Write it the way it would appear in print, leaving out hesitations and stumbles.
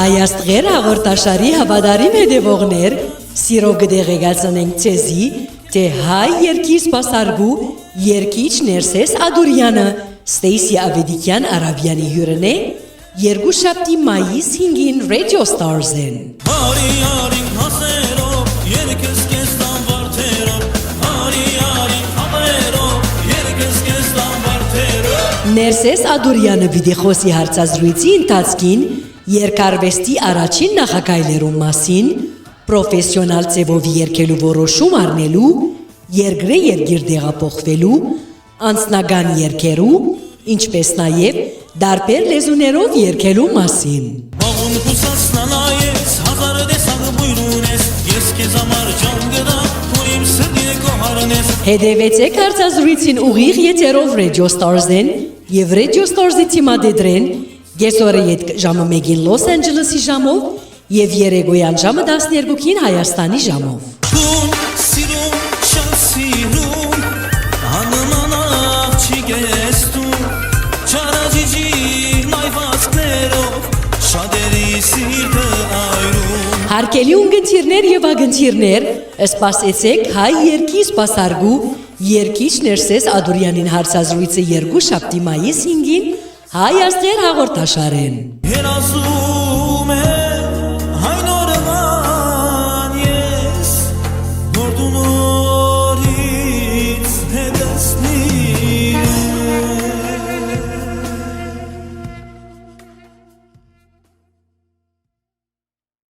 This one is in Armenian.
Հայաստղեր հաղորդաշարի հավատարիմ հետևողներ, սիրով կդեղեկացնենք ցեզի, թե հայ երկիր սպասարկու երկիչ Ներսես Ադուրյանը Ստեյսի Ավետիքյան Արաբյանի հյուրն է, երկուշաբթի մայիս 5-ին Radio Stars-ին։ Ներսես Ադուրյանը պիտի խոսի հարցազրույցի ընթացքին երկարվեստի առաջին նախագայլերու մասին, պրոֆեսիոնալ ձևով երգելու որոշում առնելու, երկրե երկիր տեղափոխվելու, անձնական երգերու, ինչպես նաև դարբեր լեզուներով երգելու մասին։ Հետևեցեք հարցազրույցին ուղիղ եթերով Radio Stars-ին և Radio Stars-ի թիմադեդրեն Գեսորը ետ ժամը 1-ին Լոս Անջելեսի ժամով և երեգոյան ժամը 12-ին Հայաստանի ժամով։ Հարկելի ունգընթիրներ և ագընթիրներ, սպասեցեք հայ երկի սպասարգու երկիչ Ներսես Ադուրյանին հարցազրույցը երկուշաբթի մայիս 5-ին Հայաստղեր հաղորդաշարին։